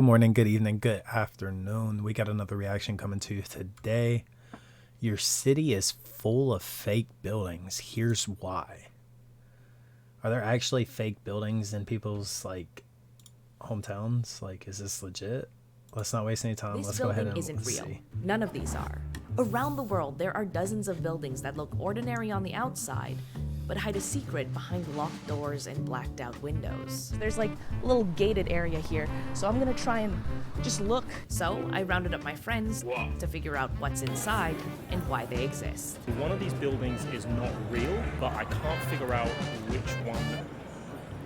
Good morning, good evening, good afternoon. We got another reaction coming to you today. Your city is full of fake buildings. Here's why. Are there actually fake buildings in people's hometowns? Is this legit? Let's not waste any time. This Let's go ahead building and isn't real. see. None of these are. Around the world, there are dozens of buildings that look ordinary on the outside, but hide a secret behind locked doors and blacked out windows. There's a little gated area here, so I'm gonna try and just look. So I rounded up my friends to figure out what's inside and why they exist. One of these buildings is not real, but I can't figure out which one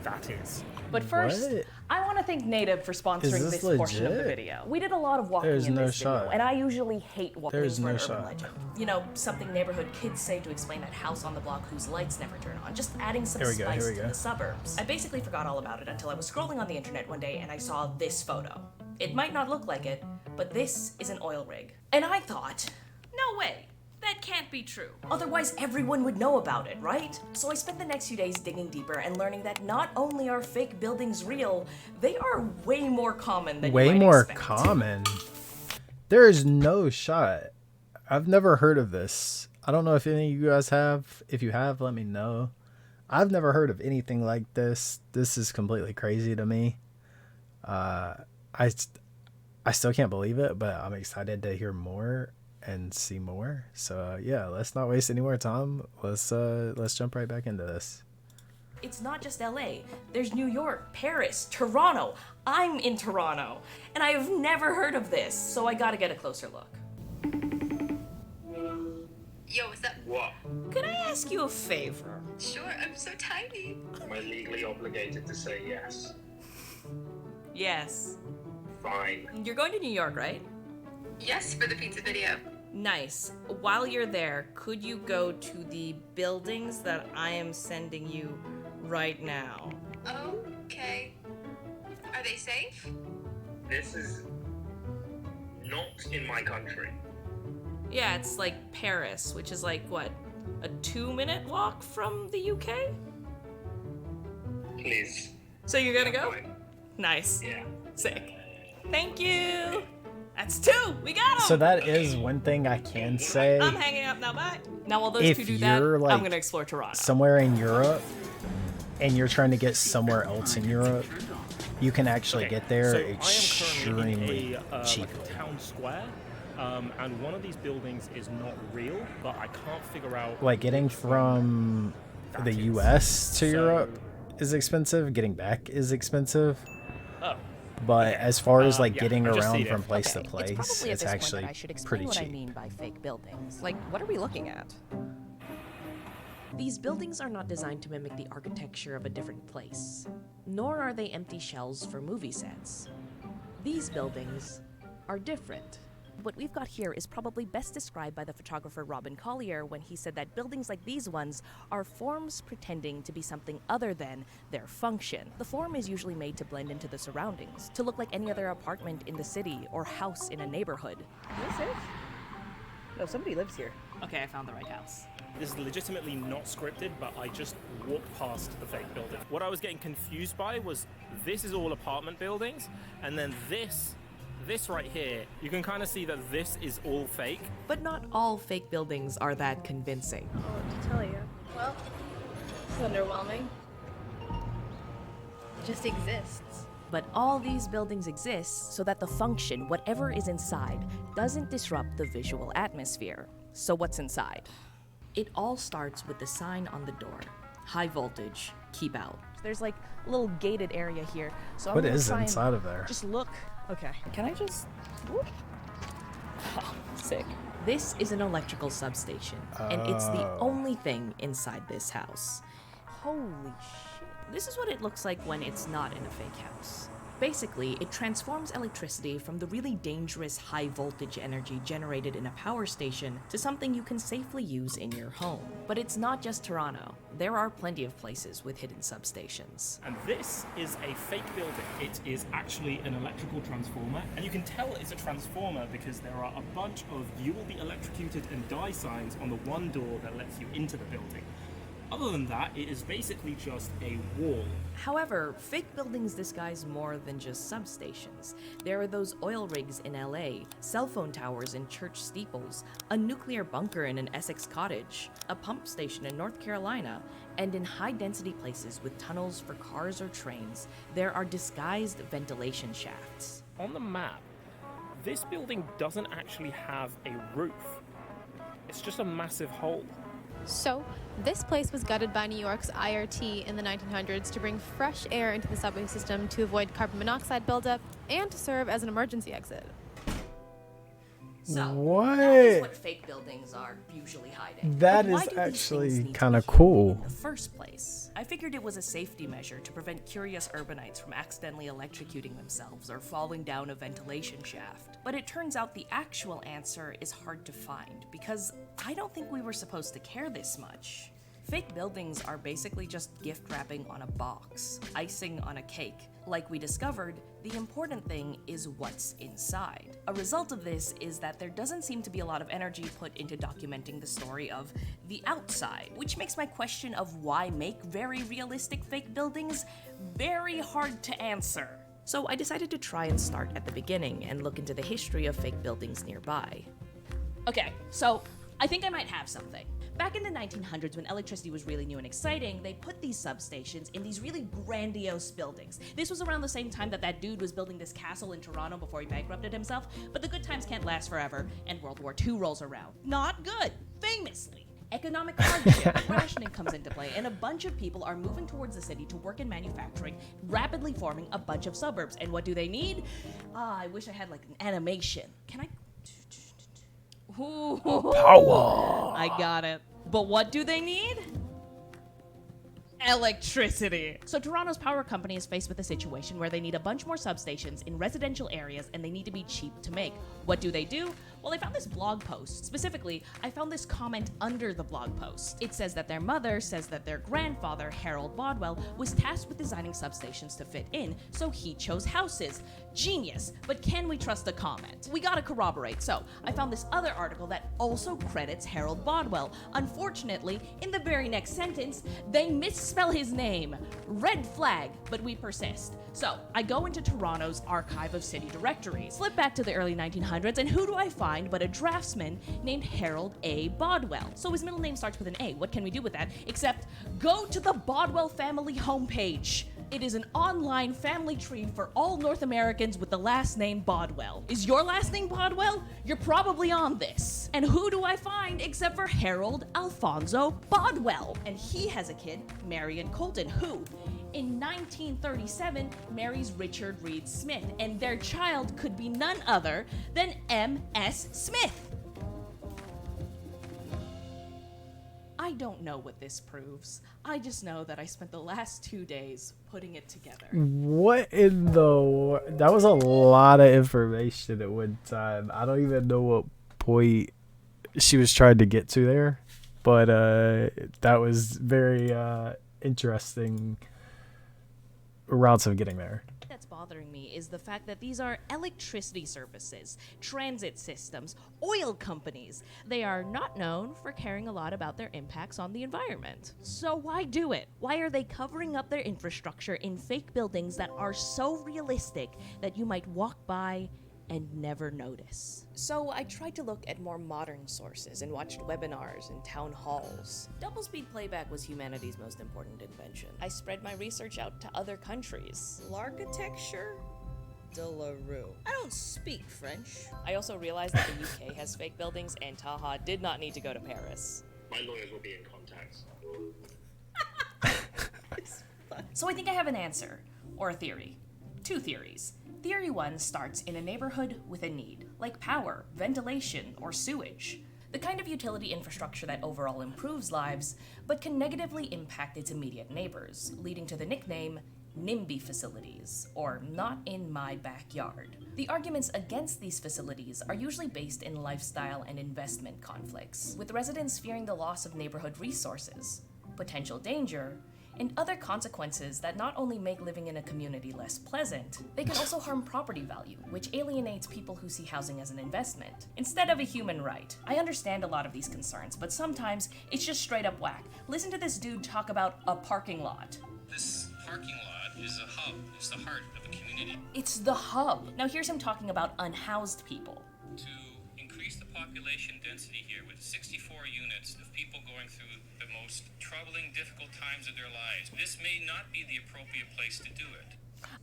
that is. But first, What? I want to thank Native for sponsoring Is this this portion of the legit? video. We did a lot of walking There's in no this video, shot. and I usually hate walking There's for no an urban shot. legend. You know, something neighborhood kids say to explain that house on the block whose lights never turn on, just adding some Here we go, spice here we to go. the suburbs. I basically forgot all about it until I was scrolling on the internet one day and I saw this photo. It might not look like it, but this is an oil rig. And I thought, no way. That can't be true. Otherwise, everyone would know about it, right? So I spent the next few days digging deeper and learning that not only are fake buildings real, they are way more common than you Way might more expect. common. There is no shot. I've never heard of this. I don't know if any of you guys have. If you have, let me know. I've never heard of anything like this. This is completely crazy to me. I still can't believe it, but I'm excited to hear more and see more. So yeah, let's not waste any more time. Let's jump right back into this. It's not just LA. There's New York, Paris, Toronto. I'm in Toronto, and I have never heard of this, so I gotta get a closer look. Yo, what's up? What? Could I ask you a favor? Sure, I'm so tiny. Am I legally obligated to say yes? Yes. Fine. You're going to New York, right? Yes, for the pizza video. Nice. While you're there, could you go to the buildings that I am sending you right now? Okay. Are they safe? This is not in my country. Yeah, it's like Paris, which is what, a 2-minute walk from the UK? Please. So you're gonna go? Fine. Nice. Yeah. Sick. Thank you. That's 2. We got 'em. So that is one thing I can say. I'm hanging up now. Bye. Now, while those If two do that, you're, I'm gonna explore Toronto. Somewhere in Europe and you're trying to get somewhere else in Europe, you can actually get there So I am currently extremely in a cheaply. town square, and one of these buildings is not real, but I can't figure out. Getting from that the is. US to So- Europe is expensive. Getting back is expensive. Oh, But as far as yeah, getting I've just around seen from it. place to Okay, place, it's probably at it's this point actually that I should explain pretty what I cheap. mean by fake buildings. What are we looking at? These buildings are not designed to mimic the architecture of a different place, nor are they empty shells for movie sets. These buildings are different. What we've got here is probably best described by the photographer Robin Collier when he said that buildings like these ones are forms pretending to be something other than their function. The form is usually made to blend into the surroundings, to look like any other apartment in the city or house in a neighborhood. Is this it? No, somebody lives here. Okay, I found the right house. this is legitimately not scripted, but I just walked past the fake building. What I was getting confused by was this is all apartment buildings, and then this right here, you can kind of see that this is all fake. But not all fake buildings are that convincing. What to tell you? Well, it's underwhelming. It just exists. But all these buildings exist so that the function, whatever is inside, doesn't disrupt the visual atmosphere. So what's inside? It all starts with the sign on the door. High voltage, keep out. There's a little gated area here, so I'm What gonna is try and inside of there? just look. Okay, can I just... Whoop. Sick. This is an electrical substation, and it's the only thing inside this house. Holy shit. This is what it looks like when it's not in a fake house. Basically, it transforms electricity from the really dangerous high voltage energy generated in a power station to something you can safely use in your home. But it's not just Toronto. There are plenty of places with hidden substations. And this is a fake building. It is actually an electrical transformer, and you can tell it's a transformer because there are a bunch of "you will be electrocuted and die" signs on the one door that lets you into the building. Other than that, it is basically just a wall. However, fake buildings disguise more than just substations. There are those oil rigs in LA, cell phone towers in church steeples, a nuclear bunker in an Essex cottage, a pump station in North Carolina, and in high-density places with tunnels for cars or trains, there are disguised ventilation shafts. On the map, this building doesn't actually have a roof. It's just a massive hole. So, this place was gutted by New York's IRT in the 1900s to bring fresh air into the subway system to avoid carbon monoxide buildup and to serve as an emergency exit. So, What? that is what fake buildings are usually hiding. That But why is do these actually things need to kinda be hidden cool. in the first place? I figured it was a safety measure to prevent curious urbanites from accidentally electrocuting themselves or falling down a ventilation shaft. But it turns out the actual answer is hard to find, because I don't think we were supposed to care this much. Fake buildings are basically just gift wrapping on a box, icing on a cake. Like we discovered, the important thing is what's inside. A result of this is that there doesn't seem to be a lot of energy put into documenting the story of the outside, which makes my question of why make very realistic fake buildings very hard to answer. So I decided to try and start at the beginning and look into the history of fake buildings nearby. Okay, so I think I might have something. Back in the 1900s, when electricity was really new and exciting, they put these substations in these really grandiose buildings. This was around the same time that dude was building this castle in Toronto before he bankrupted himself, but the good times can't last forever, and World War II rolls around. Not good, famously. Economic hardship, rationing comes into play, and a bunch of people are moving towards the city to work in manufacturing, rapidly forming a bunch of suburbs. And what do they need? I wish I had like an animation. Can I? Ooh, Power. I got it. But what do they need? Electricity. So Toronto's power company is faced with a situation where they need a bunch more substations in residential areas and they need to be cheap to make. What do? Well, I found this blog post. Specifically, I found this comment under the blog post. It says that their mother says that their grandfather, Harold Bodwell, was tasked with designing substations to fit in, so he chose houses. Genius, but can we trust the comment? We gotta corroborate. So I found this other article that also credits Harold Bodwell. Unfortunately, in the very next sentence, they misspell his name. Red flag, but we persist. So I go into Toronto's archive of city directories, flip back to the early 1900s, and who do I find but a draftsman named Harold A. Bodwell. So his middle name starts with an A. What can we do with that? Except go to the Bodwell family homepage. It is an online family tree for all North Americans with the last name Bodwell. Is your last name Bodwell? You're probably on this. And who do I find except for Harold Alfonso Bodwell? And he has a kid, Marion Colton, who, in 1937, marries Richard Reed Smith, and their child could be none other than M.S. Smith. I don't know what this proves. I just know that I spent the last 2 days putting it together. What in the... That was a lot of information at one time. I don't even know what point she was trying to get to there. But that was very interesting routes of getting there. That's bothering me is the fact that these are electricity services, transit systems, oil companies. They are not known for caring a lot about their impacts on the environment. So why do it? Why are they covering up their infrastructure in fake buildings that are so realistic that you might walk by and never notice? So I tried to look at more modern sources and watched webinars and town halls. Double-speed playback was humanity's most important invention. I spread my research out to other countries. L'architecture? De la Rue. I don't speak French. I also realized that the UK has fake buildings and Taha did not need to go to Paris. My lawyers will be in contact. So I think I have an answer, or a theory. 2 theories. Theory 1 starts in a neighborhood with a need, like power, ventilation, or sewage. The kind of utility infrastructure that overall improves lives, but can negatively impact its immediate neighbors, leading to the nickname NIMBY facilities, or not in my backyard. The arguments against these facilities are usually based in lifestyle and investment conflicts, with residents fearing the loss of neighborhood resources, potential danger, and other consequences that not only make living in a community less pleasant, they can also harm property value, which alienates people who see housing as an investment instead of a human right. I understand a lot of these concerns, but sometimes it's just straight up whack. Listen to this dude talk about a parking lot. This parking lot is a hub. It's the heart of a community. It's the hub. Now here's him talking about unhoused people. To increase the population density here with 64 units of people going through the most troubling, difficult times of their lives, this may not be the appropriate place to do it.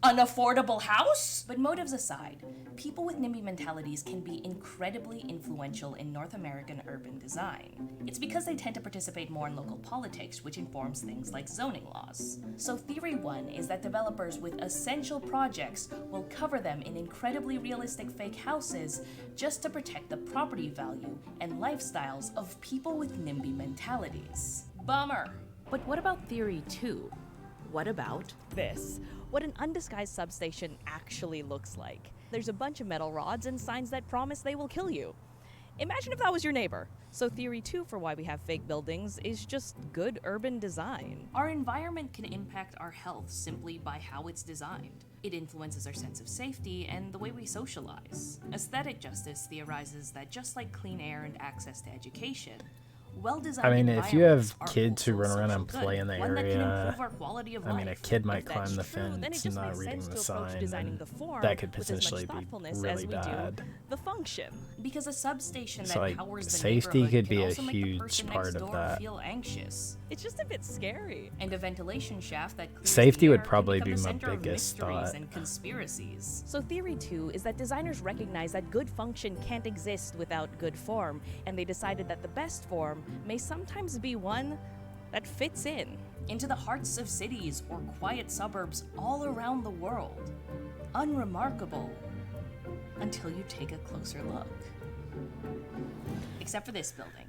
An affordable house? But motives aside, people with NIMBY mentalities can be incredibly influential in North American urban design. It's because they tend to participate more in local politics, which informs things like zoning laws. So theory one is that developers with essential projects will cover them in incredibly realistic fake houses just to protect the property value and lifestyles of people with NIMBY mentalities. Bummer. But what about theory 2? What about this? What an undisguised substation actually looks like. There's a bunch of metal rods and signs that promise they will kill you. Imagine if that was your neighbor. So theory 2 for why we have fake buildings is just good urban design. Our environment can impact our health simply by how it's designed. It influences our sense of safety and the way we socialize. Aesthetic justice theorizes that just like clean air and access to education, well-designed I mean, if you have environments are kids who also run around social and good, play in the one that can area, improve our quality of I mean, a life. kid might If that's climb the true, then it fence just not makes reading sense the to approach sign, designing and the form that could with as much potentially be thoughtfulness really as we bad. do the function. Because a substation So, that like, powers the safety neighborhood could can be a also make the huge person part next of door that. feel anxious. It's just a bit scary. And a ventilation shaft that clears Safety the would air can probably become be the my center of biggest mysteries thought. and conspiracies. So theory 2 is that designers recognize that good function can't exist without good form, and they decided that the best form may sometimes be one that fits in. Into the hearts of cities or quiet suburbs all around the world. Unremarkable until you take a closer look. Except for this building.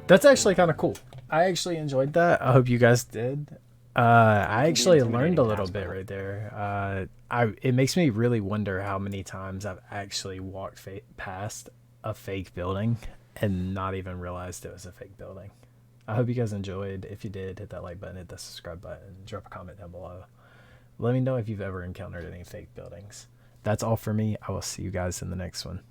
That's actually kind of cool. I actually enjoyed that. I hope you guys did. I actually learned a little bit right there. It makes me really wonder how many times I've actually walked past a fake building and not even realized it was a fake building. I hope you guys enjoyed. If you did, hit that like button, hit the subscribe button, drop a comment down below. Let me know if you've ever encountered any fake buildings. That's all for me. I will see you guys in the next one.